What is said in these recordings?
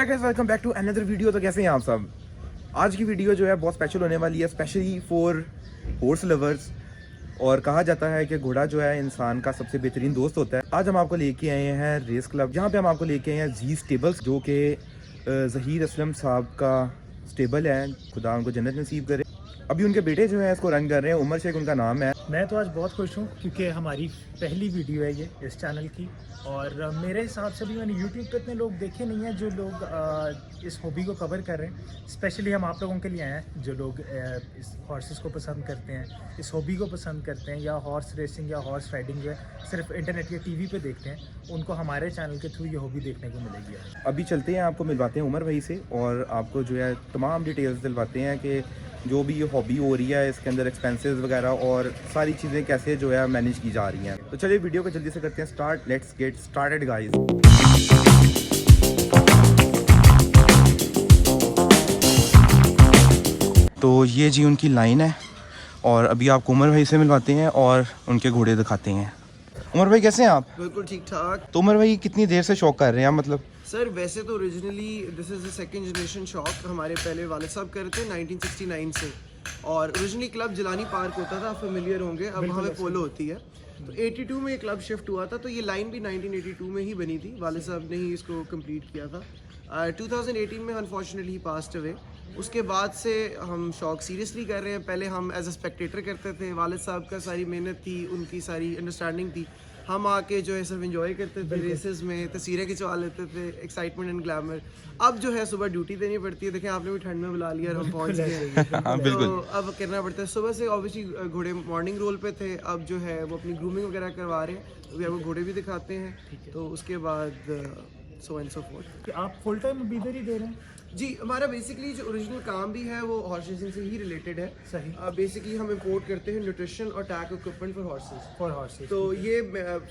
Guys, welcome back to another video. तो कैसे हैं आप सब? आज की वीडियो जो है बहुत स्पेशल होने वाली है, स्पेशली फॉर हॉर्स लवर्स। और कहा जाता है कि घोड़ा जो है इंसान का सबसे बेहतरीन दोस्त होता है। आज हम आपको लेके आए हैं रेस क्लब, जहाँ पे हम आपको लेके आए हैं जी स्टेबल्स, जो कि ज़हीर असलम साहब का स्टेबल है। खुदा उनको जन्नत नसीब करे। अभी उनके बेटे जो है इसको रन कर रहे हैं, उमर शेख उनका नाम है। मैं तो आज बहुत खुश हूँ क्योंकि हमारी पहली वीडियो है ये इस चैनल की। और मेरे हिसाब से भी मैंने YouTube पे इतने लोग देखे नहीं हैं जो लोग इस हॉबी को कवर कर रहे हैं। स्पेशली हम आप लोगों के लिए आए हैं जो लोग इस हॉर्सेस को पसंद करते हैं, इस हॉबी को पसंद करते हैं, या हॉर्स रेसिंग या हॉर्स राइडिंग जो है सिर्फ इंटरनेट या TV पे देखते हैं, उनको हमारे चैनल के थ्रू ये हॉबी देखने को मिलेगी। अभी चलते हैं, आपको मिलवाते हैं उमर भाई से और आपको जो है तमाम डिटेल्स दिलवाते हैं कि जो भी ये हॉबी हो रही है इसके अंदर एक्सपेंसेस वगैरह और सारी चीज़ें कैसे जो है मैनेज की जा रही हैं। तो चलिए वीडियो को जल्दी से करते हैं start. Let's get started guys. तो ये जी उनकी लाइन है और अभी आपको उमर भाई से मिलवाते हैं और उनके घोड़े दिखाते हैं। उमर भाई कैसे हैं आप? बिल्कुल ठीक ठाक। तो उमर भाई कितनी देर से शौक कर रहे हैं मतलब? सर वैसे तो originally this is the second generation शौक हमारे पहले वाले साहब करते हैं 1969 से। और ओरिजिनली क्लब जिलानी पार्क होता था, आप फेमिलियर होंगे, अब वहाँ पे पोलो होती है। तो 82 में ये क्लब शिफ्ट हुआ था, तो ये लाइन भी 1982 में ही बनी थी, वाले साहब ने ही इसको कंप्लीट किया था। 2018 में अनफॉर्चुनेटली पास्ट अवे। उसके बाद से हम शौक सीरियसली कर रहे हैं। पहले हम एज अ स्पेक्टेटर करते थे, वालिद साहब का सारी मेहनत थी, उनकी सारी अंडरस्टैंडिंग थी, हम आके जो है सिर्फ एंजॉय करते थे, रेसेस में तस्वीरें खिंचवा लेते थे, एक्साइटमेंट एंड ग्लैमर। अब जो है सुबह ड्यूटी देनी पड़ती है, देखें आपने भी ठंड में बुला लिया और हम पहुँच गए। तो अब करना पड़ता है। सुबह से ऑब्वियसली घोड़े मॉर्निंग रोल पे थे, अब जो है वो अपनी ग्रूमिंग वगैरह करवा रहे हैं, अभी आपको घोड़े भी दिखाते हैं। तो उसके बाद सो एंड सो फोर्थ। आप फुल टाइम अभी इधर ही दे रहे हैं? जी, हमारा बेसिकली जो ओरिजिनल काम भी है वो हॉर्स रेसिंग से ही रिलेटेड है। सही। बेसिकली हम इंपोर्ट करते हैं न्यूट्रिशन और टैक इक्विपमेंट फॉर हॉर्सेस। तो ठीक। ये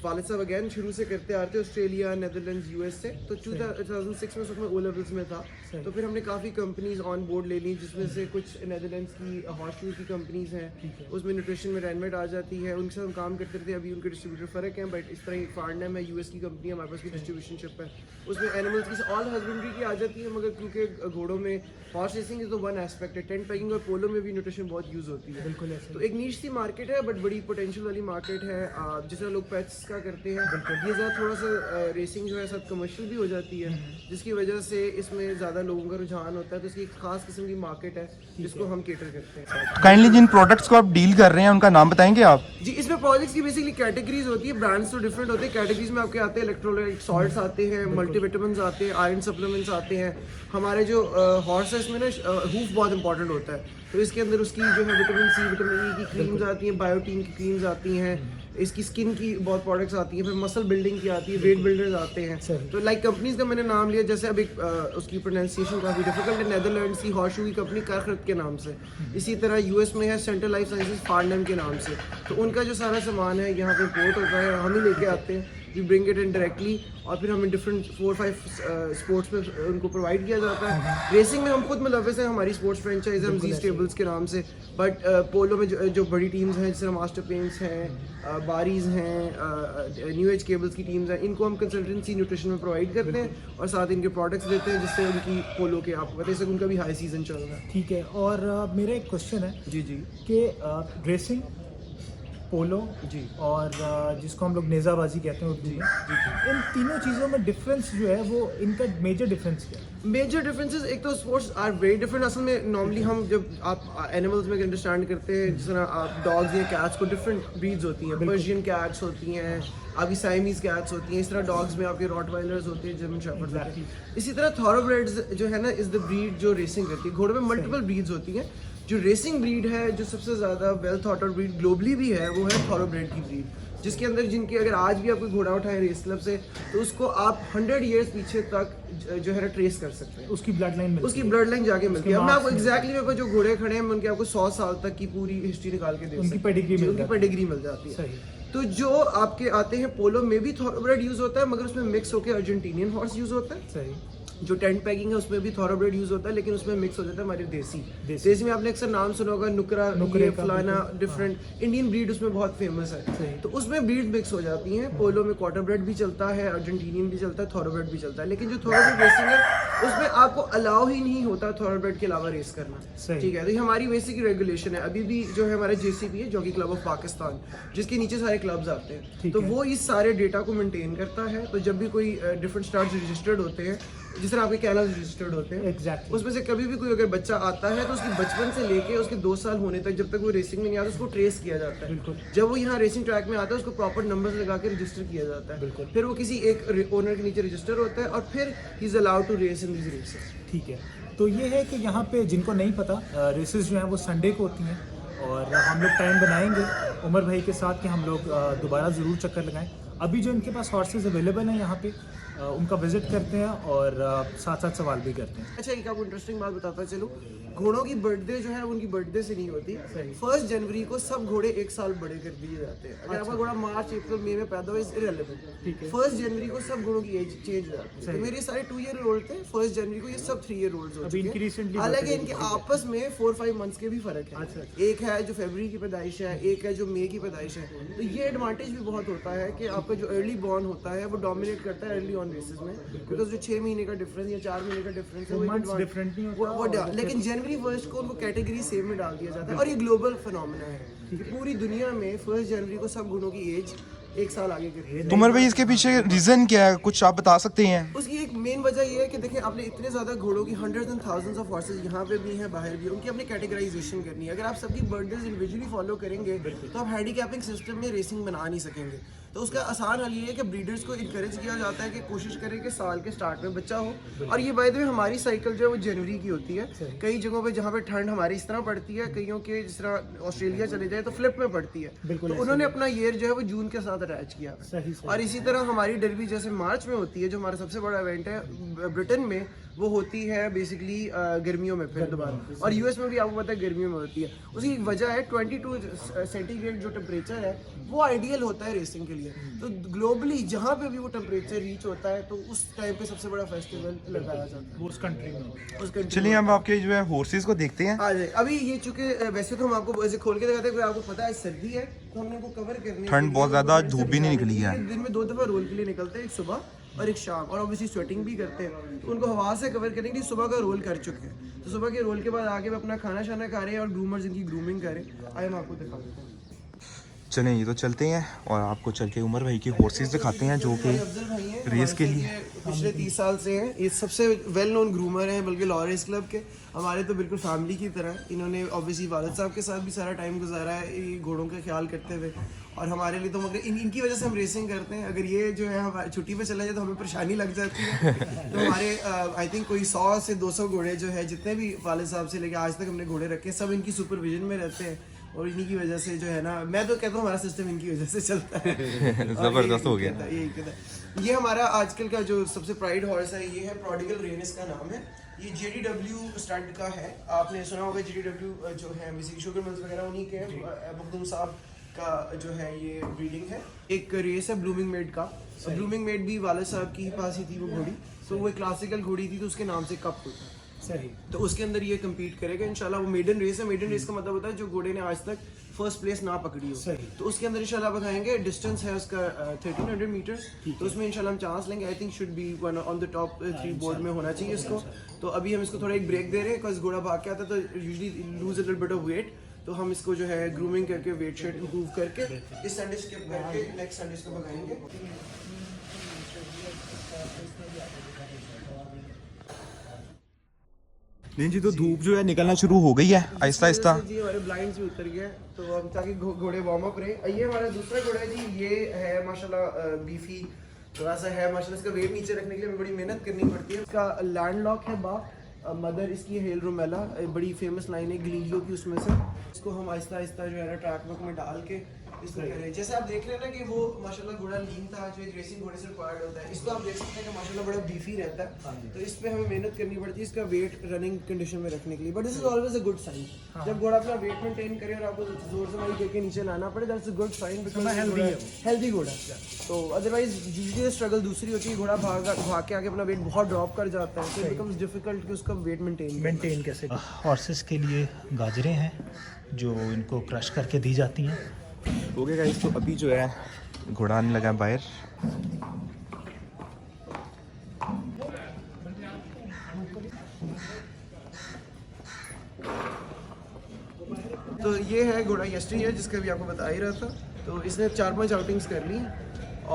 वालिद साहब अगेन शुरू से करते आ रहे थे, ऑस्ट्रेलिया, नेदरलैंड्स, US से। तो 2006 में सब में O लेवल्स में था, तो फिर हमने काफ़ी कंपनीज ऑन बोर्ड ले ली, जिसमें से कुछ नेदरलैंड्स की हॉर्स शूज़ की कंपनीज हैं, उसमें न्यूट्रिशन में रेनमेट आ जाती है, उनके साथ हम काम करते थे। अभी उनके डिस्ट्रीब्यूटर फ़र्क है, बट इस तरह फार्डनम है, US की कंपनी, हमारे पास की डिस्ट्रीब्यूशनशिप है, उसमें एनिमल्स की ऑल हस्बेंड्री की आ जाती है। मगर क्योंकि घोड़ों में हॉर्स रेसिंग इज तो वन एस्पेक्ट है, टेंट पैकिंग और पोलो में भी न्यूट्रिशन बहुत यूज़ होती है। बिल्कुल ऐसे। तो एक नीश सी मार्केट है, बट बड़ी पोटेंशियल वाली मार्केट है। जिस तरह लोग पेट्स का करते हैं, ये ज़्यादा थोड़ा सा रेसिंग जो है साथ कमर्शियल भी हो जाती है, जिसकी वजह से इसमें ज़्यादा लोगों का रुझान होता है। तो इसकी एक खास किस्म की मार्केट है जिसको हम केटर करते हैं। काइंडली जिन प्रोडक्ट्स को आप डील कर रहे हैं उनका नाम बताएंगे आप? जी, इसमें प्रोजेक्ट्स की बेसिकली कैटेगरीज होती है, ब्रांड्स तो डिफरेंट होते हैं। कैटेगरीज में आपके आते हैं इलेक्ट्रोलाइट सॉल्ट्स आते हैं, मल्टीविटामिन्स आते हैं, आयरन सप्लीमेंट्स आते हैं। हमारे जो हॉर्स है इसमें ना हूफ बहुत इंपॉर्टेंट होता है, तो इसके अंदर उसकी जो है विटामिन C, विटामिन E की क्रीम्स आती हैं, बायोटीन की क्रीम्स आती हैं, इसकी स्किन की बहुत प्रोडक्ट्स आती हैं, फिर मसल बिल्डिंग की आती है, वेट बिल्डर्स आते हैं। तो लाइक कंपनीज का मैंने नाम लिया, जैसे अब एक उसकी प्रोनाउंसिएशन काफ़ी डिफिकल्ट है, नेदरलैंड्स की हॉर्स शू की कंपनी कारखर्द के नाम से। इसी तरह US में है सेंट्रल लाइफ साइंसेज फार्डनम के नाम से। तो उनका जो सारा सामान है यहाँ पे इंपोर्ट होता है, हम ही लेके आते हैं, we bring it in directly, और फिर हमें डिफरेंट 4-5 स्पोर्ट्स में उनको प्रोवाइड किया जाता है। रेसिंग में हम खुद मुलव्वस हैं, हमारी स्पोर्ट्स फ्रेंचाइज है, हम जी स्टेबल्स के नाम से। बट पोलो में जो बड़ी टीम्स हैं, जैसे मास्टर पेंट्स हैं, बारीज हैं, न्यू एज केबल्स की टीम्स हैं, इनको हम कंसल्टेंसी न्यूट्रिशन में प्रोवाइड करते हैं और साथ इनके प्रोडक्ट्स देते हैं, जिससे उनकी पोलो के आपको पता है उनका भी हाई सीजन चल रहा है। ठीक है। और मेरा एक क्वेश्चन है जी कि रेसिंग, पोलो जी और जिसको हम लोग नेज़ाबाजी कहते हैं उर्दू में, इन तीनों चीज़ों में डिफरेंस जो है वो इनका मेजर डिफरेंस क्या है? मेजर डिफरेंसेस, एक तो स्पोर्ट्स आर वेरी डिफरेंट। असल में नॉर्मली हम जब आप एनिमल्स में अंडरस्टैंड करते हैं, जिस तरह आप डॉग्स या कैट्स को डिफरेंट ब्रीड्स होती हैं, पर्शियन कैट्स होती हैं, आपकी साइमीज कैट्स होती हैं, इस तरह डॉग्स में आपके रॉटवाइलर्स होते हैं, जर्मन शेफर्ड्स होते हैं। इसी तरह थॉरोब्रेड्स जो है ना इज़ द ब्रीड जो रेसिंग करती है। घोड़ों में मल्टीपल ब्रीड्स होती हैं। जो रेसिंग ब्रीड है, जो सबसे ज़्यादा well thought out breed globally भी है, वो है थॉरोब्रेड की ब्रीड, जिसके अंदर जिनकी अगर आज भी आप कोई घोड़ा उठाएं रेस क्लब से, तो उसको आप 100 ईयर्स पीछे तक जो है ना ट्रेस कर सकते हैं। उसकी ब्लड लाइन जाके मिलती है। मैं आपको एग्जैक्टली मेरे पास जो घोड़े खड़े हैं, मैं उनके आपको 100 साल तक की पूरी हिस्ट्री निकाल के दे उनकी पेडिग्री मिल जाती है। तो जो आपके आते हैं पोलो में भी थॉरोब्रेड यूज होता है, मगर उसमें मिक्स होकर अर्जेंटीनियन हॉर्स यूज होता है। सही। जो टेंट पैकिंग है उसमें भी थॉरोब्रेड यूज होता है, लेकिन उसमें मिक्स हो जाता है हमारे देसी में आपने अक्सर नाम सुना होगा, नुकरा फलाना डिफरेंट इंडियन ब्रीड उसमें बहुत फेमस है। तो उसमें ब्रीड मिक्स हो जाती हैं। पोलो में क्वार्टर ब्रेड भी चलता है, अर्जेंटीनियन भी चलता है, थॉरोब्रेड भी चलता है। लेकिन जो थॉरोब्रेड रेसिंग है उसमें आपको अलाउ ही नहीं होता थॉरोब्रेड के अलावा रेस करना, ठीक है। तो ये हमारी बेसिक रेगुलेशन है। अभी भी जो है हमारा JCP है, जॉकी क्लब ऑफ पाकिस्तान, जिसके नीचे सारे क्लब्स आते हैं, तो वो इस सारे डेटा को मेंटेन करता है। तो जब भी कोई डिफरेंट स्टार्स रजिस्टर्ड होते हैं, जिस तरह आपके कैनल्स रजिस्टर्ड होते हैं, उसमें से कभी भी कोई अगर बच्चा आता है तो उसकी बचपन से लेके उसके 2 साल होने तक, जब तक वो रेसिंग में नहीं आता, उसको ट्रेस किया जाता है। जब वो यहाँ रेसिंग ट्रैक में आता है उसको प्रॉपर नंबर्स लगा के रजिस्टर किया जाता है। फिर वो किसी एक ओनर के नीचे रजिस्टर होता है और फिर he is allowed to race in these races. ठीक है, तो ये है कि यहाँ पे जिनको नहीं पता, रेसेस जो हैं वो संडे को होती हैं और हम लोग टाइम बनाएंगे उमर भाई के साथ कि हम लोग दोबारा ज़रूर चक्कर लगाएं। अभी जो इनके पास हॉर्सेस अवेलेबल हैं यहाँ पे, उनका विजिट करते हैं और साथ साथ सवाल भी करते हैं। अच्छा, एक आपको इंटरेस्टिंग बात बताता चलो, घोड़ों की बर्थडे जो है उनकी बर्थडे से नहीं होती। 1 जनवरी को सब घोड़े 1 साल बड़े कर दिए जाते हैं। अगर आपका घोड़ा मार्च अप्रैल मई में पैदा हो, इज इररिलेवेंट। 1 जनवरी को सब घोड़ों की एज चेंज हो जाती है। तो मेरे सारे 2 ईयर ओल्ड थे, 1 जनवरी को ये सब 3 ईयर ओल्ड हो चुके हैं। हालांकि इनके आपस में 4-5 मंथ्स के भी फर्क है। एक है जो फरवरी की पैदाइश है, एक है जो मई की पैदाइश है। तो ये एडवांटेज भी बहुत होता है कि आपका जो अर्ली बॉर्न होता है वो डोमिनेट करता है अर्ली ऑन रेसेस में, बिकॉज जो 6 महीने का डिफरेंस या 4 महीने का डिफरेंस है वो लेकिन जनवरी 1 को उनको कैटेगरी सेम में डाल दिया जाता है। और ये ग्लोबल फिनोमेना है कि पूरी दुनिया में 1 जनवरी को सब घोड़ों की एज 1 साल आगे करती है। तो उमर भाई इसके पीछे रीजन क्या है, कुछ आप बता सकते हैं? उसकी एक मेन वजह ये है कि देखिए, आपने इतने ज़्यादा घोड़ों की hundreds and thousands of horses यहाँ पे भी हैं, बाहर भी, उनकी अपनी कैटेगराइजेशन करनी है। अगर आप सबकी बर्थडेज इंडिविजुअली फॉलो करेंगे तो आप हैंडीकैपिंग सिस्टम में रेसिंग बना नहीं सकेंगे। तो उसका आसान हल ये है कि ब्रीडर्स को इनकरेज किया जाता है कि कोशिश करें कि साल के स्टार्ट में बच्चा हो। और ये बाय द वे हमारी साइकिल जो है वो जनवरी की होती है। कई जगहों पे जहाँ पे ठंड हमारी इस तरह पड़ती है, कईयों के जिस तरह ऑस्ट्रेलिया चले जाए तो फ्लिप में पड़ती है। तो उन्होंने अपना ईयर जो है वो जून के साथ अटैच किया। और इसी तरह हमारी डर्बी जैसे मार्च में होती है, जो हमारा सबसे बड़ा इवेंट है ब्रिटेन में, वो होती है बेसिकली गर्मियों में फिर दोबारा। और US में भी आपको पता है गर्मियों में होती है। उसकी एक वजह है 22 सेंटीग्रेड जो टेम्परेचर है वो आइडियल होता है रेसिंग के लिए। तो ग्लोबली जहाँ पे भी वो टेम्परेचर रीच होता है तो उस टाइम पे सबसे बड़ा फेस्टिवल लगाया जाता है उस कंट्री में। चलिए हम आपके जो है हॉर्सेस को देखते हैं। आ जाए। अभी ये चूंकि वैसे तो हम आपको ऐसे खोल के दिखाते हैं, आपको पता है सर्दी है तो हमने इनको कवर करने, ठंड बहुत ज्यादा, धूप भी नहीं निकली है। दिन में 2 दफा रोल के लिए निकलते हैं, एक सुबह और एक शाम, और ऑब्वियसली स्वेटिंग भी करते हैं। तो उनको हवा से कवर करने के लिए सुबह का रोल कर चुके हैं। तो सुबह के रोल के बाद आके अपना खाना शाना खा रहे हैं और ग्रूमर्स इनकी ग्रूमिंग कर रहे हैं। आइए हम आपको दिखा देते हैं। चलें, ये तो चलते हैं और आपको चल के उमर भाई की हॉर्सेस दिखाते हैं जो कि रेस के लिए पिछले 30 साल से हैं। ये सबसे वेल नोन ग्रूमर हैं, बल्कि लॉरेंस क्लब के हमारे तो बिल्कुल फैमिली की तरह। इन्होंने ऑब्वियसली वालिद साहब के साथ भी सारा टाइम गुजारा है ये घोड़ों का ख्याल करते हुए। और हमारे लिए तो मगर इनकी वजह से हम रेसिंग करते हैं। अगर ये जो है हम छुट्टी पे चला जाए तो हमें परेशानी लग जाती है। तो हमारे आई थिंक कोई 100 से 200 घोड़े जो है, जितने भी वालिद साहब से लेके आज तक हमने घोड़े रखे, सब इनकी सुपरविजन में रहते हैं। और इन्हीं की वजह से जो है ना, मैं तो कहता हूँ हमारा सिस्टम इनकी वजह से चलता है। जबरदस्त हो गया। ये हमारा आजकल का जो सबसे प्राइड हॉर्स है, ये है प्रोडिगल रेन, इसका नाम है। ये JDW स्टड का है। आपने सुना होगा JDW जो है बेसिक शुगर मिल्स वगैरह उन्हीं के मखदूम साहब का जो है ये ब्रीडिंग है। एक रेस है ब्लूमिंग मेड का। ब्लूमिंग मेड भी वालिद साहब की पास ही थी वो घोड़ी। तो वो एक क्लासिकल घोड़ी थी, तो उसके नाम से कप होता है। सही। तो उसके अंदर ये कम्पीट करेगा इंशाल्लाह। वो मेडन रेस है। मेडन रेस का मतलब होता है जो घोड़े ने आज तक फर्स्ट प्लेस ना पकड़ी हो। सही। तो उसके अंदर इंशाल्लाह बताएंगे। डिस्टेंस है उसका 1300 मीटर। तो उसमें इंशाल्लाह हम चांस लेंगे। I think should be one on the top 3 board में होना चाहिए इसको। तो अभी हम इसको थोड़ा एक ब्रेक दे रहे हैं, बिकॉज घोड़ा भाग के आता है तो usually lose a little bit of weight. तो हम इसको जो है ग्रूमिंग करके वेट शेट इंप्रूव करके इस संडे स्किप करके नेक्स्ट संडे इसको भगाएंगे। नहीं जी, तो धूप जो है निकलना शुरू हो गई है आहिस्ता आहिस्ता। जी हमारे ब्लाइंड्स भी उतर गए, तो हम ताकि घोड़े वार्म अप रहे। ये हमारा दूसरा घोड़ा है जी। ये है माशाल्लाह बीफी, थोड़ा सा है माशाल्लाह। इसका वेट नीचे रखने के लिए हमें बड़ी मेहनत करनी पड़ती है। इसका लैंड लॉक है बाप। मदर इसकी हेल रोमेला, बड़ी फेमस लाइन है ग्लीलियो की, उसमें से इसको हम आहिस्ता आहिस्ता जो है ना ट्रैक बुक में डाल के इसको कह रहे हैं। जैसे आप देख रहे हैं ना कि वो माशाल्लाह घोड़ा लीन था, जो एक रेसिंग घोड़े से रिक्वायर्ड होता है। इसको आप देख सकते हैं कि माशाल्लाह बड़ा बीफी रहता है, तो इस पे हमें मेहनत करनी पड़ती है इसका वेट रनिंग कंडीशन में रखने के लिए। But this is always a good sign, जब घोड़ा अपना वेट मेंटेन करे और आपको जोर से मारी करके नीचे लाना पड़े, that's a good sign because healthy घोड़ा। तो अदरवाइज यूजुअली स्ट्रगल दूसरी होती है, घोड़ा भाग के आके अपना वेट बहुत ड्रॉप कर जाता है, तो इट बिकम्स डिफिकल्ट कि उसका वेट मेंटेन कैसे। हॉर्सेस के लिए गाजरें हैं जो इनको क्रश करके दी जाती हैं। ओके गाइस, तो अभी जो है घोड़ा आने लगा है बाहर। तो ये है घोड़ा यस्टरी है जिसका भी आपको बता ही रहा था। तो इसने 4-5 आउटिंग्स कर ली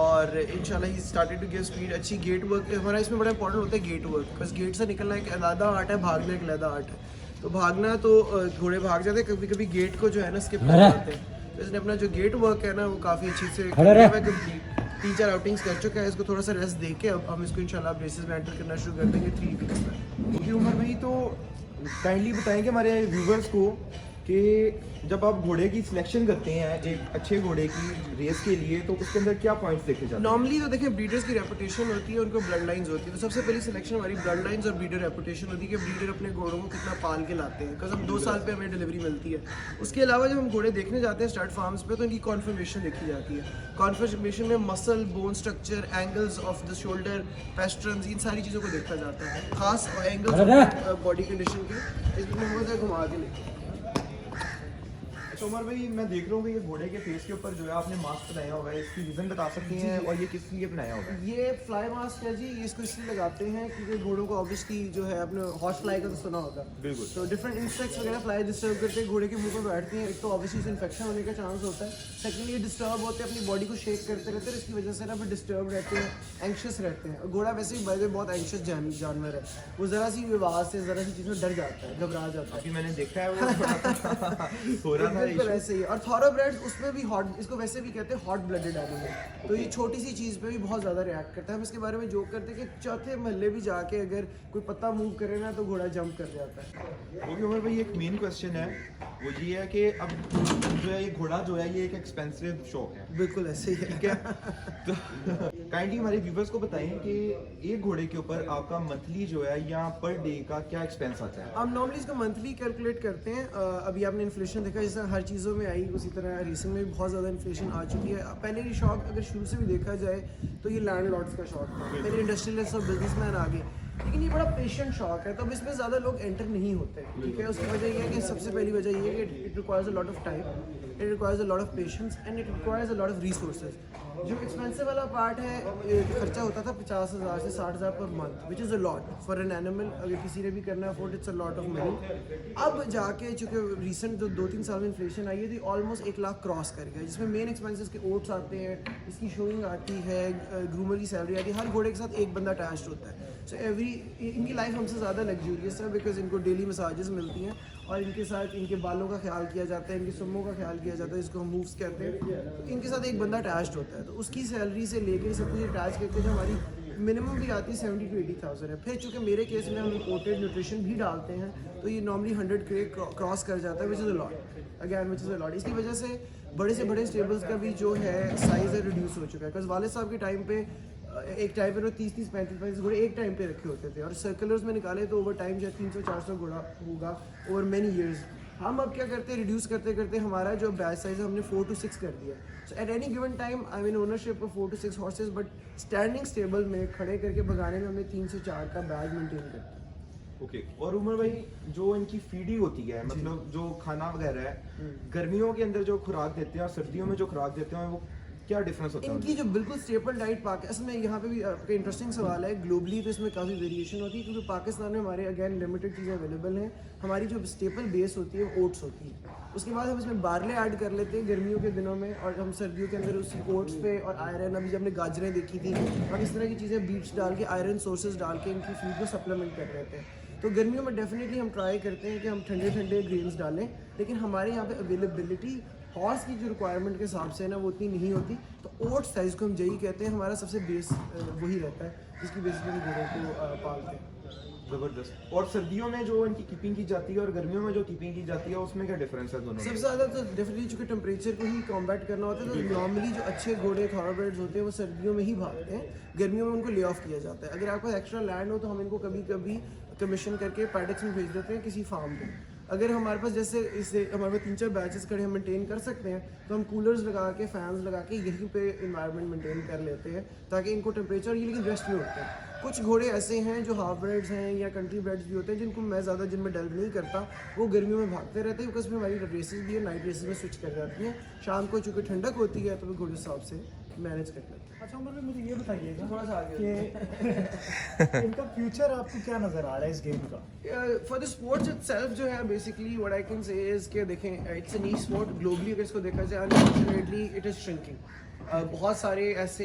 और इंशाल्लाह he started to give speed. अच्छी गेट वर्क हमारा इसमें बड़ा इंपॉर्टेंट होता है, गेट वर्क, बिकॉज गेट से निकलना एक अलग आर्ट है, भागना एक अलग आर्ट है। तो भागना तो घोड़े भाग जाते हैं, कभी कभी गेट को जो है ना स्किप कर जाते हैं। तो इसने अपना जो गेट वर्क है ना वो काफ़ी अच्छी से कंप्लीट 3-4 आउटिंग्स कर चुका है। इसको थोड़ा सा रेस्ट दे के अब हम इसको इंशाल्लाह बेसिस में एंटर करना शुरू कर देंगे 3 वीक्स में। क्योंकि उमर भाई तो काइंडली बताएंगे हमारे व्यूवर्स को कि जब आप घोड़े की सिलेक्शन करते हैं एक अच्छे घोड़े की रेस के लिए, तो उसके अंदर क्या पॉइंट्स देखे जाते हैं? नॉर्मली तो देखिए ब्रीडर्स की रेपुटेशन होती है, उनको ब्लड लाइंस होती है। तो सबसे पहली सिलेक्शन हमारी ब्लड लाइंस और ब्रीडर रेपुटेशन होती है कि ब्रीडर अपने घोड़ों को कितना पाल के लाते हैं, बिकॉज हम 2 साल पे हमें डिलीवरी मिलती है। उसके अलावा जब हम घोड़े देखने जाते हैं स्टार्ट फार्म्स पे, तो इनकी कॉन्फर्मेशन देखी जाती है। कॉन्फर्मेशन में muscle, bone structure, angles of the shoulder, pasterns, इन सारी चीज़ों को देखा जाता है, खास एंगल्स बॉडी कंडीशन के। इसमें बहुत घुमा के लेके। तो उमर भाई मैं देख रहा हूँ कि ये घोड़े के फेस के ऊपर जो है आपने मास्क बनाया हुआ है, इसकी रीज़न बता सकती हैं और ये किस लिए बनाया हुआ है? ये फ्लाई मास्क है जी, ये इसको इसलिए लगाते हैं क्योंकि घोड़ों को ऑब्वियसली जो है आपने हॉर्स फ्लाई का तो सुना होगा, बिल्कुल। तो डिफरेंट इंसेक्ट्स वगैरह फ्लाई डिस्टर्ब करते हैं, घोड़े के मुंह पर बैठती हैं। एक तो ऑब्वियसली इन्फेक्शन होने का चांस होता है, सेकेंडली ये डिस्टर्ब होते हैं, अपनी बॉडी को शेक करते रहते हैं, इसकी वजह से ना फिर डिस्टर्ब रहते हैं, एंक्शस रहते हैं। और घोड़ा वैसे ही बाय द वे बहुत एंक्शस जानवर है, वो ज़रा सी आवाज़ से ज़रा सी चीज़ में डर जाता है, घबरा जाता है। अभी मैंने देखा है वो हो रहा था बिल्कुल ऐसे ही। और थॉरोब्रेड्स उसमें भी हॉट, इसको वैसे भी कहते हैं हॉट ब्लडेड एनिमल, तो ये छोटी सी चीज़ पे भी बहुत ज़्यादा रिएक्ट करता है। हम इसके बारे में जोक करते हैं कि चौथे महल्ले भी जाके अगर कोई पत्ता मूव करे ना तो घोड़ा जंप कर जाता है। ओके उमर भाई, एक मेन क्वेश्चन है वो ये है कि अब जो है ये घोड़ा जो है ये एक एक्सपेंसिव शौक है। बिल्कुल ऐसे ही ठीक है, तो काइंडली हमारे व्यूवर्स को बताएं कि एक घोड़े के ऊपर आपका मंथली जो है या पर डे का क्या एक्सपेंस आता है? हम नॉर्मली इसको मंथली कैलकुलेट करते हैं। अभी आपने इन्फ्लेशन देखा, जैसे हर चीज़ों में आई, उसी तरह रीसेंट में भी बहुत ज़्यादा इन्फ्लेशन आ चुकी है। पहले ये शौक अगर शुरू से भी देखा जाए तो ये लैंडलॉर्ड्स का शौक था, पहले इंडस्ट्रियलिस्ट और बिजनेसमैन आ गए, लेकिन ये बड़ा पेशेंट शौक है, तो अब इसमें ज़्यादा लोग एंटर नहीं होते। ठीक है, उसकी वजह ये है कि सबसे पहली वजह ये है कि it requires a lot of time, it requires a lot of patience and it requires a lot of resources. जो एक्सपेंसिव वाला पार्ट है, खर्चा होता था 50,000 से 60,000 per month, which is a lot for an animal. अगर किसी ने भी करना है afford, it's a lot of money. अब जाके चूँकि रिसेंट जो 2-3 साल में इन्फ्लेशन आई है, तो ऑलमोस्ट 1 लाख क्रॉस कर गया, जिसमें मेन एक्सपेंसेस के ओट्स आते हैं, इसकी शोइंग आती है, ग्रूमर की सैलरी आती है, हर घोड़े के साथ एक बंदा अटैच्ड होता है। सो इनकी लाइफ हमसे ज़्यादा लग्जूरियस है, बिकॉज इनको डेली मसाजेस मिलती हैं और इनके साथ इनके बालों का ख्याल किया जाता है, इनके सुम्मों का ख्याल किया जाता है, इसको हम मूव्स कहते हैं। तो इनके साथ एक बंदा अटैच्ड होता है, तो उसकी सैलरी से लेकर सब कुछ अटैच करके जो हमारी मिनिमम भी आती है 70 to 80,000 है। फिर चूँकि मेरे केस में हम इम्पोर्टेड न्यूट्रिशन भी डालते हैं, तो ये नॉर्मली 100 के क्रॉस कर जाता है, which is a lot, again which is a lot. इसकी वजह से बड़े से बड़े स्टेबल्स का भी जो है साइज़ है रिड्यूस हो चुका है, बिकॉज वाले साहब के टाइम पे एक टाइम पे 30-35 घोड़े एक टाइम पे रखे होते थे, और सर्कुलर्स में निकाले तो ओवर टाइम जो 300-400 घोड़ा होगा ओवर मैनी ईयर्स। हम अब क्या करते हैं, रिड्यूस करते करते हमारा जो बैच साइज है हमने 4 to 6 कर दिया। So at any given time I mean ownership of 4 to 6 horses, but standing stable में खड़े करके भगाने में हमने 3 से 4 का बैच मेंटेन करते हैं। ओके, और उमर भाई जो इनकी फीडिंग होती है, मतलब जो खाना वगैरह है, गर्मियों के अंदर जो खुराक देते हैं और सर्दियों में जो खुराक देते हैं, वो क्या डिफरेंस होता है? इनकी जो बिल्कुल स्टेपल डाइट असल में यहाँ पे भी आपका इंटरेस्टिंग सवाल है। ग्लोबली तो इसमें काफ़ी वेरिएशन होती है, क्योंकि पाकिस्तान में हमारे अगेन लिमिटेड चीज़ें अवेलेबल हैं। हमारी जो स्टेपल बेस होती है वो ओट्स होती है, उसके बाद हम इसमें बार्ले ऐड कर लेते हैं गर्मियों के दिनों में, और हम सर्दियों के अंदर उस ओट्स पे और आयरन, अभी जब हमने गाजरें देखी थी, हम इस तरह की चीज़ें बीट्स डाल के, आयरन सोर्सेज डाल के इनकी फीड को सप्लीमेंट कर लेते हैं। तो गर्मियों में डेफिनेटली हम ट्राई करते हैं कि हम ठंडे ठंडे ग्रेन्स डालें, लेकिन हमारे यहाँ पे अवेलेबिलिटी हॉर्स की जो रिक्वायरमेंट के हिसाब से ना वो उतनी नहीं होती। तो ओट्स साइज़ को हम यही कहते हैं, हमारा सबसे बेस वही रहता है जिसकी बेसिस पे हम घोड़ों को पालते हैं। ज़बरदस्त। और सर्दियों में जो इनकी कीपिंग की जाती है और गर्मियों में जो कीपिंग की जाती है उसमें क्या डिफरेंस है दोनों में? सबसे ज़्यादा तो डेफिनेटली चूँकि टेम्परेचर को ही कॉम्बैट करना होता है, तो नॉर्मली जो अच्छे घोड़े थॉरोब्रेड्स होते हैं वो सर्दियों में ही भागते हैं, गर्मियों में उनको ले ऑफ किया जाता है। अगर आपके पास एक्स्ट्रा लैंड हो तो हम इनको कभी कभी कमीशन करके पैडेक्स में भेज देते हैं किसी फार्म पे। अगर हमारे पास जैसे इससे हमारे पास 3-4 बैचेस खड़े हम मेंटेन कर सकते हैं, तो हम कूलर्स लगा के फैंस लगा के यहीं पे इन्वायरमेंट मेंटेन कर लेते हैं ताकि इनको टेम्परेचर ये लेकिन रेस्ट में होते हैं। कुछ घोड़े ऐसे हैं जो हाफ ब्रेड्स हैं या कंट्री ब्रेड्स भी होते हैं जिनको मैं ज़्यादा जिनमें डेल्व नहीं करता, वो गर्मियों में भागते रहते हैं बिकॉज में हमारी रेसेस भी है, नाइट रेसेस में स्विच कर जाती हैं। शाम को चूँकि ठंडक होती है तो वो घोड़े हिसाब से मैनेज कर लेते हैं। अच्छा उमर भाई, मुझे ये बताइएगा थोड़ा सा आगे कि इनका फ्यूचर आपको क्या नज़र आ रहा है इस गेम का? फॉर द स्पोर्ट्स इटसेल्फ जो है basically what I can say is कि देखें it's a niche sport. Globally अगर इसको देखा जाए अनफॉर्चुनेटली इट इज़ श्रिंकिंग। बहुत सारे ऐसे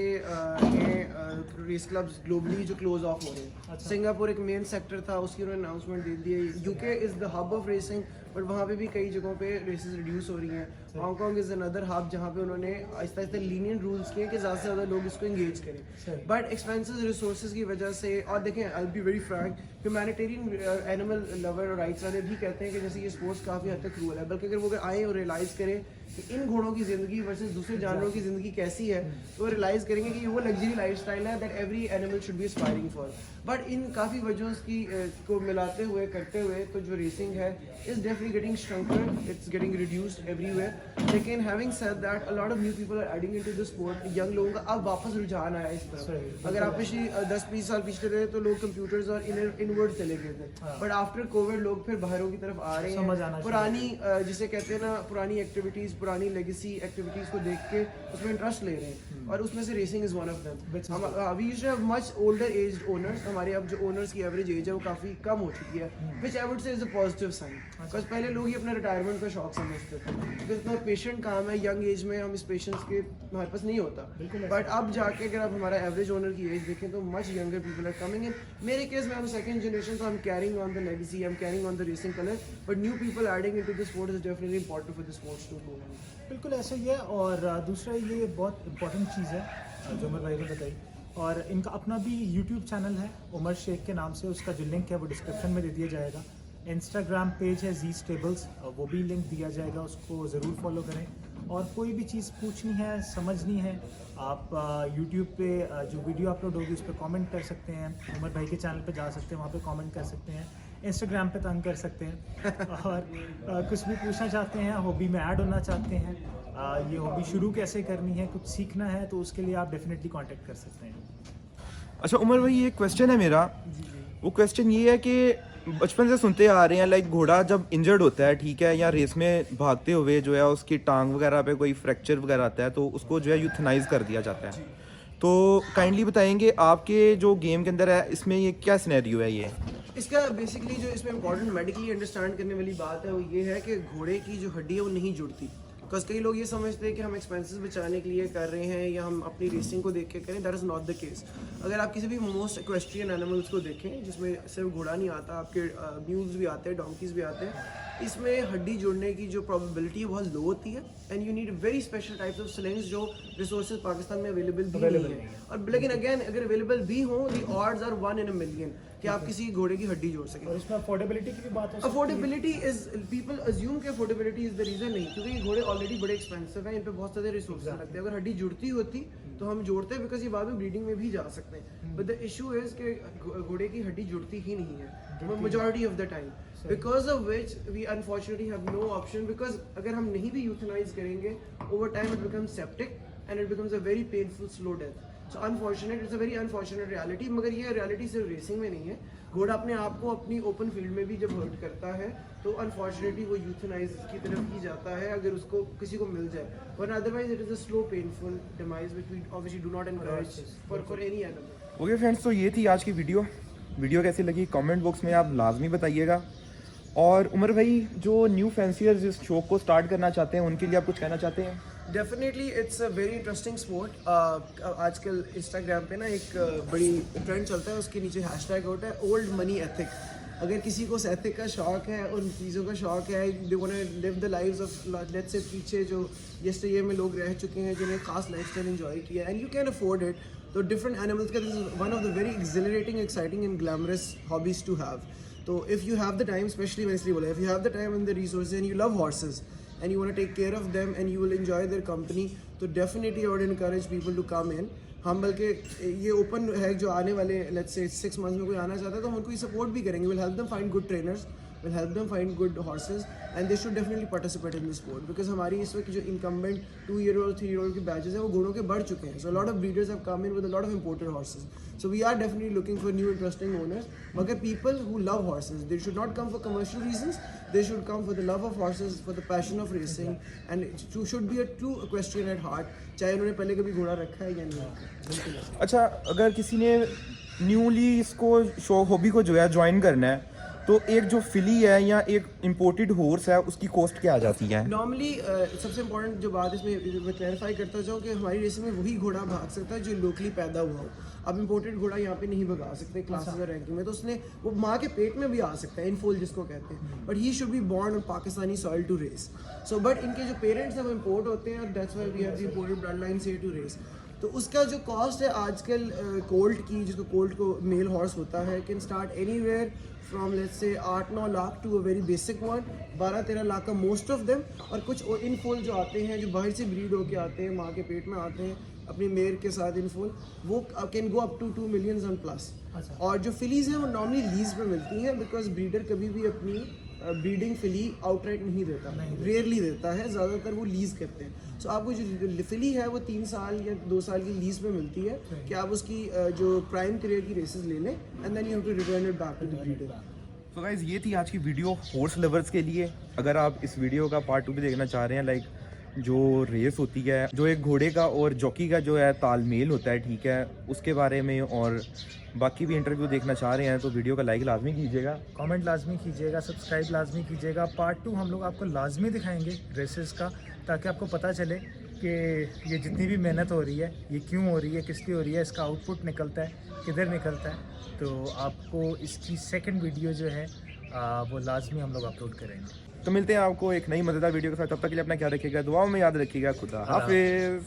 हैं रेस क्लब्स ग्लोबली जो क्लोज ऑफ हो रहे हैं। अच्छा। सिंगापुर एक मेन सेक्टर था, उसकी उन्होंने अनाउंसमेंट दे दी है। UK is the hub of racing, but वहाँ पे भी कई जगहों पे रेसेस रिड्यूस हो रही हैं। हांगकॉन्ग इज़ अनदर हब जहाँ पे उन्होंने आहिस्ता आहिस्ता लीनियंट रूल्स किए कि ज़्यादा से ज़्यादा लोग इसको इंगेज करें। बट एक्सपेंसेस रिसोर्सेज की वजह से, और देखें I be very frank, humanitarian animal lover और राइट्स वाले भी कहते हैं कि जैसे ये स्पोर्ट्स काफ़ी हद तक क्रूअल है, बल्कि अगर वो अगर आए और रियलाइज़ करें कि इन घोड़ों की ज़िंदगी वर्सेस दूसरे जानवरों की ज़िंदगी कैसी है, तो वो रियलाइज़ करेंगे कि वो लग्जरी लाइफस्टाइल है that every animal should be aspiring for. But in काफ़ी वजहों की को मिलाते हुए करते हुए तो जो रेसिंग है is definitely getting stronger, it's getting reduced everywhere. लेकिन having said that a lot of new people are adding into the sport. Young लोगों का अब वापस रुझान आया इस तरफ। अगर आप पिछली 10-20 साल पिछले रहे तो लोग कंप्यूटर्स और इनवर्ड चले गए थे, बट आफ्टर कोविड लोग फिर बाहरों की तरफ आ रहे हैं। पुरानी जिसे कहते हैं ना, पुरानी एक्टिविटीज़, पुरानी लेगेसी एक्टिविटीज़ को देख के उसमें इंटरेस्ट ले रहे हैं, और उसमें से racing is one of them. We used to have much older aged owners. हमारे अब जो ओनर्स की एवरेज एज है वो काफ़ी कम हो चुकी है, which I would say is a positive sign. Because पहले लोग ही अपना रिटायरमेंट का शौक समझते थे, बिकॉज इतना पेशेंट काम है, यंग एज में हम इस पेशेंस के हमारे पास नहीं होता। बट अब जाके अगर आप हमारा एवरेज ओनर की एज देखें तो much younger people are coming in. मेरे केस में हम सेकंड जनरेशन, तो I am carrying on the legacy, I am carrying on the racing colour, but new people adding into the sport is definitely important for the sports to grow. बिल्कुल ऐसा ही है। और दूसरा ये बहुत इंपॉर्टेंट चीज़ है जो उमर भाई ने बताई, और इनका अपना भी यूट्यूब चैनल है उमर शेख के नाम से, उसका जो लिंक है वो डिस्क्रिप्शन में दे दिया जाएगा। इंस्टाग्राम पेज है जी स्टेबल्स, वो भी लिंक दिया जाएगा, उसको ज़रूर फॉलो करें। और कोई भी चीज़ पूछनी है, समझनी है, आप यूट्यूब पे जो वीडियो अपलोड होगी उस पर कमेंट कर सकते हैं, उमर भाई के चैनल पे जा सकते हैं, वहाँ पे कमेंट कर सकते हैं, इंस्टाग्राम पे तंग कर सकते हैं और कुछ भी पूछना चाहते हैं, हॉबी में ऐड होना चाहते हैं, ये हॉबी शुरू कैसे करनी है, कुछ सीखना है, तो उसके लिए आप डेफिनेटली कांटेक्ट कर सकते हैं। अच्छा उमर भाई, ये क्वेश्चन है मेरा। वो क्वेश्चन ये है कि बचपन से सुनते आ रहे हैं, लाइक घोड़ा जब इंजर्ड होता है, ठीक है, या रेस में भागते हुए जो है उसकी टांग वगैरह पे कोई फ्रैक्चर वगैरह आता है तो उसको जो है यूथनाइज कर दिया जाता है। तो काइंडली बताएंगे आपके जो गेम के अंदर है इसमें ये क्या सिनेरियो है? ये इसका बेसिकली जो इसमें इंपॉर्टेंट मेडिकली अंडरस्टैंड करने वाली बात है वो ये है कि घोड़े की जो हड्डी है वो नहीं जुड़ती। बिकॉज कई लोग ये समझते हैं कि हम एक्सपेंसेस बचाने के लिए कर रहे हैं या हम अपनी रेसिंग को देख के करें, that is not the case. अगर आप किसी भी मोस्ट इक्वेस्ट्रियन एनिमल्स को देखें जिसमें सिर्फ घोड़ा नहीं आता, आपके म्यूल्स भी आते हैं, डोंकीज भी आते हैं, इसमें हड्डी जुड़ने की जो प्रोबेबिलिटी है बहुत लो होती है, and you need very special types of slings जो रिसोर्सेज पाकिस्तान में अवेलेबल भी नहीं है। और लेकिन अगेन अगर अवेलेबल भी हो, the odds are 1 in a million कि आप किसी घोड़े की हड्डी जोड़ सकें। और इसमें अफोर्डेबिलिटी की भी बात हो सकती है। अफोर्डेबिलिटी इज, पीपल अज्यूम कि अफोर्डेबिलिटी इज द रीजन, नहीं, क्योंकि ये घोड़े ऑलरेडी बड़े एक्सपेंसिव हैं, इन पे बहुत सारे रिसोर्सेज लगते हैं। अगर हड्डी जुड़ती होती तो हम जोड़ते हैं, बिकॉज ये बाद में ब्रीडिंग में भी जा सकते हैं। बट द इशू इज कि घोड़े की हड्डी जुड़ती ही नहीं है majority of the time, because of which we unfortunately have no option. Because अगर हम नहीं भी यूथनाइज करेंगे, over time it becomes septic and it becomes a very painful slow death. So unfortunate, it's a very unfortunate reality. मगर ये reality सिर्फ racing में नहीं है, घोड़ा अपने आप को अपनी ओपन फील्ड में भी जब हर्ट करता है तो अनफॉर्चुनेटली वो यूथनाइज की तरफ ही जाता है अगर उसको किसी को मिल जाए, वरना otherwise it is a slow painful demise which we obviously do not encourage for any animal. Okay friends, तो ये थी आज की वीडियो कैसी लगी कमेंट बॉक्स में आप लाजमी बताइएगा। और उमर भाई, जो न्यू फैंसियर्स इस शो को स्टार्ट करना चाहते हैं उनके लिए आप कुछ कहना चाहते हैं? Definitely it's a very interesting sport. आजकल इंस्टाग्राम पे ना एक बड़ी ट्रेंड चलता है, उसके नीचे हैशटैग होता है ओल्ड मनी एथिक। अगर किसी को एथिक का शौक है, उन चीज़ों का शौक है, they want to live the lives of let's say पीछे जो यस्टरडे में लोग रह चुके हैं जिन्हें खास लाइफस्टाइल एंजॉय किया, and you can afford it, तो different animals का this is one of the very exhilarating, exciting and glamorous hobbies to have. So if you have the time, especially when if you have the time and the resources and you love horses and you want to take care of them and you will enjoy their company, तो definitely I would encourage people to come in. हम बल्कि ये open है, जो आने वाले let's say 6 months में कोई आना चाहता है तो हम उनको सपोर्ट भी करेंगे. Will help them find good trainers, will help them find good horses and they should definitely participate in this sport because हमारी इस वक्त जो इनकम्बेंट 2-year-old 3-year-old के बैचेस हैं वो घोड़ों के बढ़ चुके हैं. So lot of breeders have come in with a lot of imported horses. So we are definitely looking for new interesting owners. मगर people who love horses, they should not come for commercial reasons, they should come for the love of horses, for the passion of racing and should be a true equestrian at heart, चाहे उन्होंने पहले कभी घोड़ा रखा है या नहीं रखा. बिल्कुल. अच्छा, अगर किसी ने न्यूली इसको शौक हॉबी को जो है ज्वाइन करना है तो एक जो फिली है या एक इम्पोर्टेड हॉर्स है उसकी कॉस्ट क्या आ जाती है? नॉर्मली सबसे इंपॉर्टेंट जो बात इसमें मैं क्लैरिफाई करता जाऊँ कि हमारी रेसिंग में वही घोड़ा भाग सकता है जो लोकली पैदा हुआ हो. अब इंपोर्टेड घोड़ा यहाँ पे नहीं भगा सकते क्लासेस और रैंकिंग में, तो उसने वो माँ के पेट में भी आ सकता है, इनफोल जिसको कहते हैं, but he should be born on Pakistani soil to race. So but इनके जो पेरेंट्स हैं वो इम्पोर्ट होते हैं, that's why we have the imported blood lines here to race. तो उसका जो कॉस्ट है आजकल कोल्ट की, जिसको कोल्ट को मेल हॉर्स होता है, can start anywhere from let's say 8-9 lakh to a very basic one, 12-13 lakh का मोस्ट ऑफ देम. और कुछ इनफोल जो आते हैं जो बाहर से ब्रीड होके आते हैं, माँ के पेट में आते हैं अपनी मेयर के साथ इनफोल, वो can go up to 2 million and plus. और जो फिलीज हैं वो नॉर्मली लीज पे मिलती हैं बिकॉज ब्रीडर कभी भी अपनी ब्रीडिंग फिली आउटराइट नहीं देता, रेयरली देता है, ज़्यादातर वो लीज करते हैं. सो आपको जो फिली है वो 3 साल या 2 साल की लीज पे मिलती है कि आप उसकी जो प्राइम करियर की रेसेस ले लें and then you have to return it back to the breeder. तो गाइस ये थी आज की वीडियो हॉर्स लवर्स के लिए. अगर आप इस वीडियो का पार्ट 2 भी देखना चाह रहे हैं, लाइक जो रेस होती है, जो एक घोड़े का और जॉकी का जो है तालमेल होता है, ठीक है, उसके बारे में, और बाकी भी इंटरव्यू देखना चाह रहे हैं तो वीडियो का लाइक लाजमी कीजिएगा, कमेंट लाजमी कीजिएगा, सब्सक्राइब लाजमी कीजिएगा. पार्ट 2 हम लोग आपको लाजमी दिखाएंगे रेसेस का, ताकि आपको पता चले कि ये जितनी भी मेहनत हो रही है ये क्यों हो रही है, किस लिए हो रही है, इसका आउटपुट निकलता है, किधर निकलता है. तो आपको इसकी सेकंड वीडियो जो है वो लाजमी हम लोग अपलोड करेंगे. तो मिलते हैं आपको एक नई मज़ेदार वीडियो के साथ. तब तक के लिए अपना ख्याल रखिएगा, दुआओं में याद रखिएगा. खुदा हाफिज़.